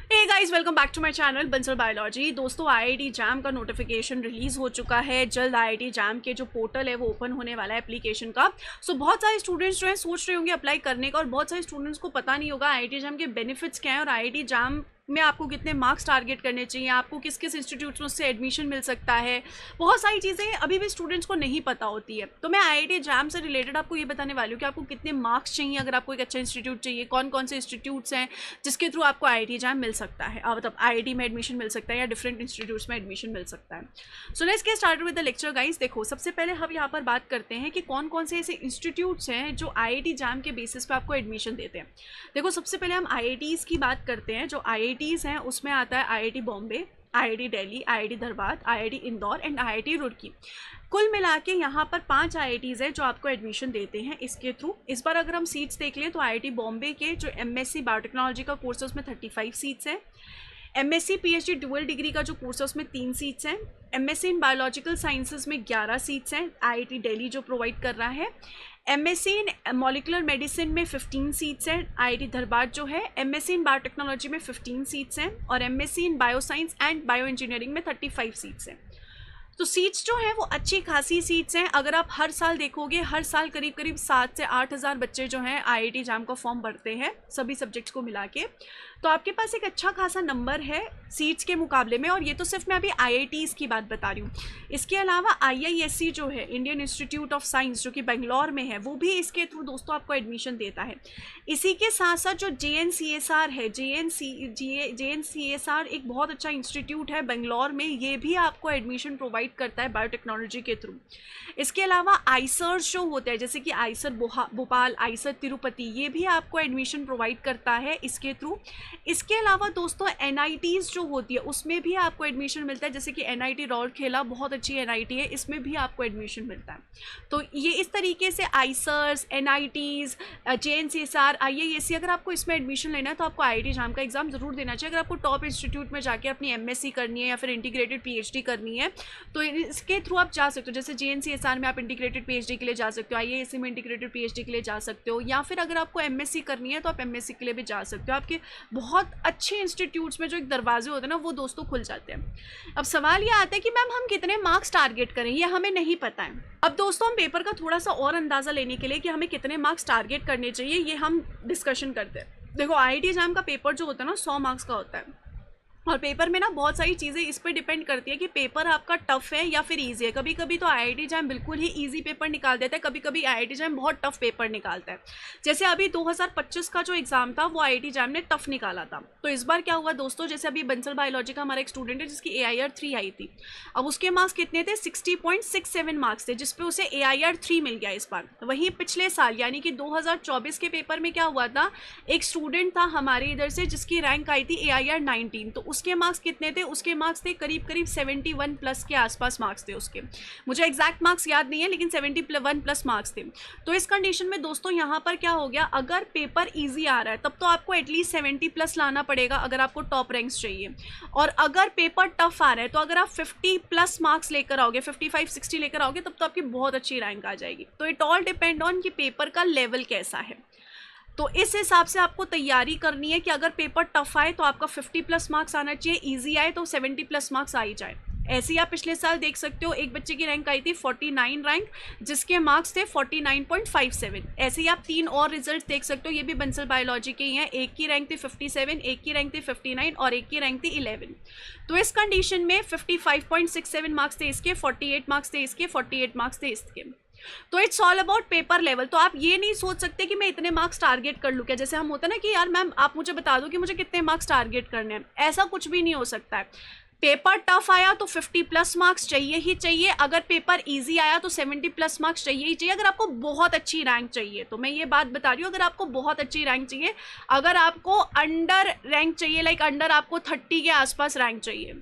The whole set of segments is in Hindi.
Hey guys, welcome back to my channel Bansal biology. दोस्तों, आईआईटी जैम का नोटिफिकेशन रिलीज हो चुका है। जल्द आईआईटी जैम के जो पोर्टल है वो ओपन होने वाला है एप्लीकेशन का। सो बहुत सारे स्टूडेंट्स जो है सोच रहे होंगे अप्लाई करने का, और बहुत सारे स्टूडेंट्स को पता नहीं होगा आईआईटी जैम के बेनिफिट्स क्या हैं और आईआईटी जैम में आपको कितने मार्क्स टारगेट करने चाहिए, आपको किस किस इंस्टीट्यूट में उससे एडमिशन मिल सकता है। बहुत सारी चीज़ें अभी भी स्टूडेंट्स को नहीं पता होती है। तो मैं आईआईटी जैम से रिलेटेड आपको ये बताने वाली हूँ कि आपको कितने मार्क्स चाहिए अगर आपको एक अच्छा इंस्टीट्यूट चाहिए, कौन कौन से इंस्टीट्यूट्स हैं जिसके थ्रू आपको आईआईटी जैम मिल सकता है, मतलब आईआईटी में एडमिशन मिल सकता है या डिफरेंट इंस्टीट्यूट्स में एडमिशन मिल सकता है। So let's get started with the lecture guys. देखो, सबसे पहले हम यहाँ पर बात करते हैं कि कौन कौन से ऐसे इंस्टीट्यूट्स हैं जो आईआईटी जैम के बेसिस पे आपको एडमिशन देते हैं। देखो, सबसे पहले हम आईआईटीज़ की बात करते हैं। जो आईआईटीज़ हैं उसमें आता है IIT Bombay, IIT Delhi, IIT Dhanbad, IIT Indore and IIT Roorkee. कुल मिला के यहाँ पर 5 आईआईटीज़ हैं जो आपको एडमिशन देते हैं इसके थ्रू। इस बार अगर हम सीट्स देख लें तो आईआईटी बॉम्बे के जो एमएससी बायोटेक्नोलॉजी का कोर्स है उसमें 35 सीट्स हैं। एमएससी पीएचडी डुअल डिग्री का जो कोर्स है उसमें 3 सीट्स हैं। एमएससी इन बायोलॉजिकल साइंसेज में 11 सीट्स हैं, आईआईटी दिल्ली जो प्रोवाइड कर रहा है। एमएससी इन मॉलिकुलर मेडिसिन में 15 सीट्स हैं, आईआईटी धनबाद जो है। एमएससी इन बायोटेक्नोलॉजी में 15 सीट्स हैं और MSc in bioscience and bio engineering में 35 सीट्स हैं। तो सीट्स जो है वो अच्छी खासी सीट्स हैं। अगर आप हर साल देखोगे, हर साल करीब करीब 7 से 8 हज़ार बच्चे जो हैं आईआईटी जैम का फॉर्म भरते हैं सभी सब्जेक्ट्स को मिला के। तो आपके पास एक अच्छा खासा नंबर है सीट्स के मुकाबले में। और ये तो सिर्फ मैं अभी आईआईटीज़ की बात बता रही हूँ। इसके अलावा आईआईएससी जो है, इंडियन इंस्टीट्यूट ऑफ साइंस, जो कि बेंगलोर में है, वो भी इसके थ्रू दोस्तों आपको एडमिशन देता है। इसी के साथ साथ जो जेएनसीएसआर है, जेएनसीएसआर एक बहुत अच्छा इंस्टीट्यूट है बेंगलोर में, ये भी आपको एडमिशन प्रोवाइड करता है बायोटेक्नोलॉजी के थ्रू। इसके अलावा आईसर्स जो होते हैं, जैसे कि आईसर भोपाल, आईसर तिरुपति, ये भी आपको एडमिशन प्रोवाइड करता है इसके थ्रू। इसके अलावा दोस्तों एनआईटीज़ जो होती है उसमें भी आपको एडमिशन मिलता है, जैसे कि एनआईटी राउरकेला बहुत अच्छी एनआईटी है, इसमें भी आपको एडमिशन मिलता है। तो ये इस तरीके से आईसर्स, एनआईटीज़, जेएनसीएसआर, आईआईएससी, अगर आपको इसमें एडमिशन लेना है तो आपको आईआईटी जैम का एग्जाम जरूर देना चाहिए। अगर आपको टॉप इंस्टीट्यूट में जाके अपनी एमएससी करनी है या फिर इंटीग्रेटेड पीएचडी करनी है तो इसके थ्रू आप जा सकते हो। जैसे जेएनसीएसआर में आप इंटीग्रेटेड पीएचडी के लिए जा सकते हो, आईआईएससी में इंटीग्रेटेड पीएचडी के लिए जा सकते हो, या फिर अगर आपको एमएससी करनी है तो आप एमएससी के लिए भी जा सकते हो। आपके बहुत अच्छे इंस्टीट्यूट्स में जो एक दरवाजे होते हैं ना वो दोस्तों खुल जाते हैं। अब सवाल ये आता है कि मैम हम कितने मार्क्स टारगेट करें, ये हमें नहीं पता है। अब दोस्तों हम पेपर का थोड़ा सा और अंदाज़ा लेने के लिए कि हमें कितने मार्क्स टारगेट करने चाहिए, ये हम डिस्कशन करते हैं। देखो, आईआईटी जैम का पेपर जो होता है ना 100 मार्क्स का होता है, और पेपर में ना बहुत सारी चीज़ें इस पर डिपेंड करती है कि पेपर आपका टफ है या फिर इजी है। कभी कभी तो आईआईटी जैम बिल्कुल ही इजी पेपर निकाल देता है, कभी कभी आईआईटी जैम बहुत टफ पेपर निकालता है। जैसे अभी 2025 का जो एग्जाम था वो आईआईटी जैम ने टफ निकाला था। तो इस बार क्या हुआ दोस्तों, जैसे अभी बंसल बायोलॉजी का हमारा एक स्टूडेंट है जिसकी AIR 3 आई थी। अब उसके मार्क्स कितने थे, 60.67 मार्क्स थे, जिसपे उसे AIR 3 मिल गया इस बार। वहीं पिछले साल यानी कि 2024 के पेपर में क्या हुआ था, एक स्टूडेंट था हमारे इधर से जिसकी रैंक आई थी AIR 19। तो उसके मार्क्स कितने थे, उसके मार्क्स थे करीब करीब 71 प्लस के आसपास मार्क्स थे उसके। मुझे एग्जैक्ट मार्क्स याद नहीं है लेकिन 71 प्लस मार्क्स थे। तो इस कंडीशन में दोस्तों यहाँ पर क्या हो गया, अगर पेपर इजी आ रहा है तब तो आपको एटलीस्ट 70 प्लस लाना पड़ेगा अगर आपको टॉप रैंक्स चाहिए। और अगर पेपर टफ आ रहा है तो अगर आप 50 प्लस मार्क्स लेकर आओगे, 55-60 लेकर आओगे, तब तो आपकी बहुत अच्छी रैंक आ जाएगी। तो इट ऑल डिपेंड ऑन कि पेपर का लेवल कैसा है। तो इस हिसाब से आपको तैयारी करनी है कि अगर पेपर टफ आए तो आपका 50 प्लस मार्क्स आना चाहिए, इजी आए तो 70 प्लस मार्क्स आ ही जाए। ऐसे ही आप पिछले साल देख सकते हो, एक बच्चे की रैंक आई थी 49 रैंक, जिसके मार्क्स थे 49.57। ऐसे ही आप 3 और रिजल्ट देख सकते हो, ये भी बंसल बायोलॉजी के ही हैं। एक की रैंक थी 57, एक की रैंक थी 59 और एक की रैंक थी 11। तो इस कंडीशन में 55.67 मार्क्स थे इसके, 48 मार्क्स थे इसके, 48 मार्क्स थे इसके। तो it's all about paper level. तो आप ये नहीं सोच सकते कि मैं इतने मार्क्स टारगेट कर लूँ क्या, जैसे हम होता है ना कि यार मैम आप मुझे बता दो कि मुझे कितने मार्क्स टारगेट करने हैं, ऐसा कुछ भी नहीं हो सकता है। पेपर टफ आया तो 50 प्लस मार्क्स चाहिए ही चाहिए, अगर पेपर इजी आया तो 70 प्लस मार्क्स चाहिए ही चाहिए। अगर आपको बहुत अच्छी रैंक चाहिए, तो मैं ये बात बता रही हूँ, अगर आपको बहुत अच्छी रैंक चाहिए, अगर आपको अंडर रैंक चाहिए, लाइक अंडर आपको 30 के आसपास रैंक चाहिए,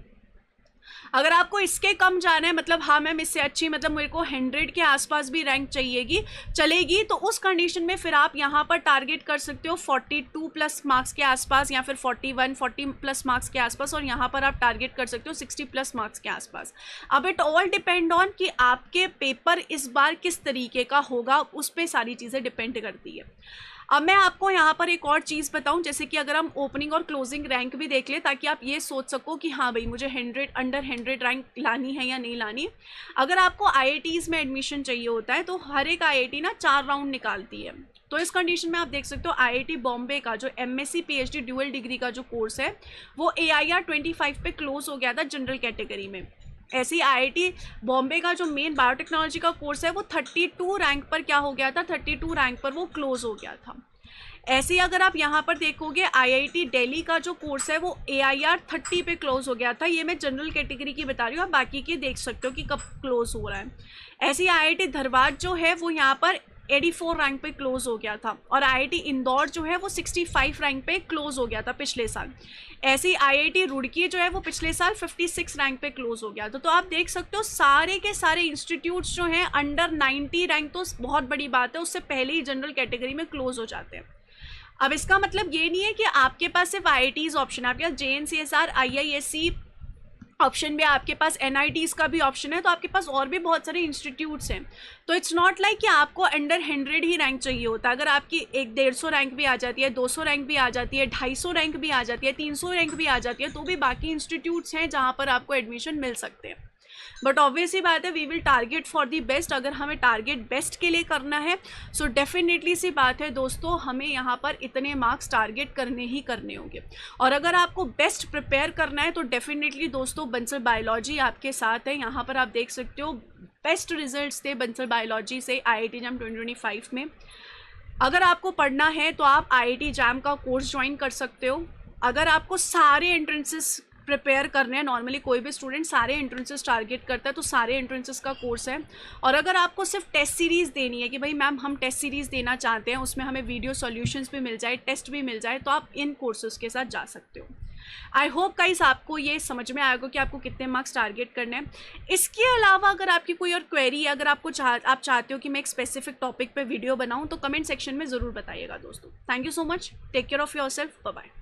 अगर आपको इसके कम जाना है, मतलब हाँ मैम इससे अच्छी, मतलब मेरे को 100 के आसपास भी रैंक चलेगी, तो उस कंडीशन में फिर आप यहाँ पर टारगेट कर सकते हो 42 प्लस मार्क्स के आसपास या फिर 40 प्लस मार्क्स के आसपास, और यहाँ पर आप टारगेट कर सकते हो 60 प्लस मार्क्स के आसपास। अब इट ऑल डिपेंड ऑन कि आपके पेपर इस बार किस तरीके का होगा, उस पर सारी चीज़ें डिपेंड करती है। अब मैं आपको यहाँ पर एक और चीज़ बताऊँ, जैसे कि अगर हम ओपनिंग और क्लोजिंग रैंक भी देख लें, ताकि आप ये सोच सको कि हाँ भाई मुझे 100 अंडर 100 रैंक लानी है या नहीं लानी। अगर आपको IITs में एडमिशन चाहिए होता है तो हर एक IIT ना 4 राउंड निकालती है। तो इस कंडीशन में आप देख सकते हो IIT बॉम्बे का जो MSc PhD ड्यूअल डिग्री का जो कोर्स है वो AIR 25 पे क्लोज हो गया था जनरल कैटेगरी में। ऐसे ही IIT बॉम्बे का जो मेन बायोटेक्नोलॉजी का कोर्स है वो 32 रैंक पर क्या हो गया था, 32 रैंक पर वो क्लोज हो गया था। ऐसे ही अगर आप यहाँ पर देखोगे IIT दिल्ली का जो कोर्स है वो AIR 30 पे क्लोज हो गया था। ये मैं जनरल कैटेगरी की बता रही हूँ, आप बाकी के देख सकते हो कि कब क्लोज हो रहा है। ऐसे ही IIT धनबाद जो है वो यहाँ पर 84 रैंक पे क्लोज हो गया था, और IIT इंदौर जो है वो 65 रैंक पे क्लोज हो गया था पिछले साल। ऐसे ही IIT रुड़की जो है वो पिछले साल 56 रैंक पे क्लोज हो गया था। तो आप देख सकते हो सारे के सारे इंस्टीट्यूट्स जो हैं अंडर 90 रैंक, तो बहुत बड़ी बात है, उससे पहले ही जनरल कैटेगरी में क्लोज हो जाते हैं। अब इसका मतलब ये नहीं है कि आपके पास सिर्फ IITs ऑप्शन है, आपके पास JNCSR IISc ऑप्शन में, आपके पास NITs का भी ऑप्शन है, तो आपके पास और भी बहुत सारे इंस्टीट्यूट्स हैं। तो इट्स नॉट लाइक कि आपको अंडर 100 ही रैंक चाहिए होता है। अगर आपकी 150 रैंक भी आ जाती है, 200 रैंक भी आ जाती है, 250 रैंक भी आ जाती है, 300 रैंक भी आ जाती है, तो भी बाकी इंस्टीट्यूट्स हैं जहाँ पर आपको एडमिशन मिल सकते हैं। बट ऑब्वियसली बात है we will target for the best. अगर हमें टारगेट बेस्ट के लिए करना है सो डेफिनेटली सी बात है दोस्तों, हमें यहाँ पर इतने मार्क्स टारगेट करने ही करने होंगे। और अगर आपको बेस्ट प्रिपेयर करना है तो डेफिनेटली दोस्तों बंसल बायोलॉजी आपके साथ है। यहाँ पर आप देख सकते हो बेस्ट रिजल्ट्स थे बंसल बायोलॉजी से IIT JAM 2025 में। अगर आपको पढ़ना है तो आप IIT JAM का कोर्स ज्वाइन कर सकते हो। अगर आपको सारे एंट्रेंसेस प्रिपेयर करने हैं, नॉर्मली कोई भी स्टूडेंट सारे एंट्रेंसेस टारगेट करता है, तो सारे एंट्रेंसेस का कोर्स है। और अगर आपको सिर्फ टेस्ट सीरीज़ देनी है कि भाई मैम हम टेस्ट सीरीज़ देना चाहते हैं, उसमें हमें वीडियो सॉल्यूशंस भी मिल जाए, टेस्ट भी मिल जाए, तो आप इन कोर्सेज के साथ जा सकते हो। आई होप गाइस आपको ये समझ में आएगा कि आपको कितने मार्क्स टारगेट करने हैं। इसके अलावा अगर आपकी कोई और क्वेरी है, अगर आप चाहते हो कि मैं एक स्पेसिफिक टॉपिक पे वीडियो बनाऊं, तो कमेंट सेक्शन में ज़रूर बताइएगा दोस्तों। Thank you so much, take care of your self, bye bye.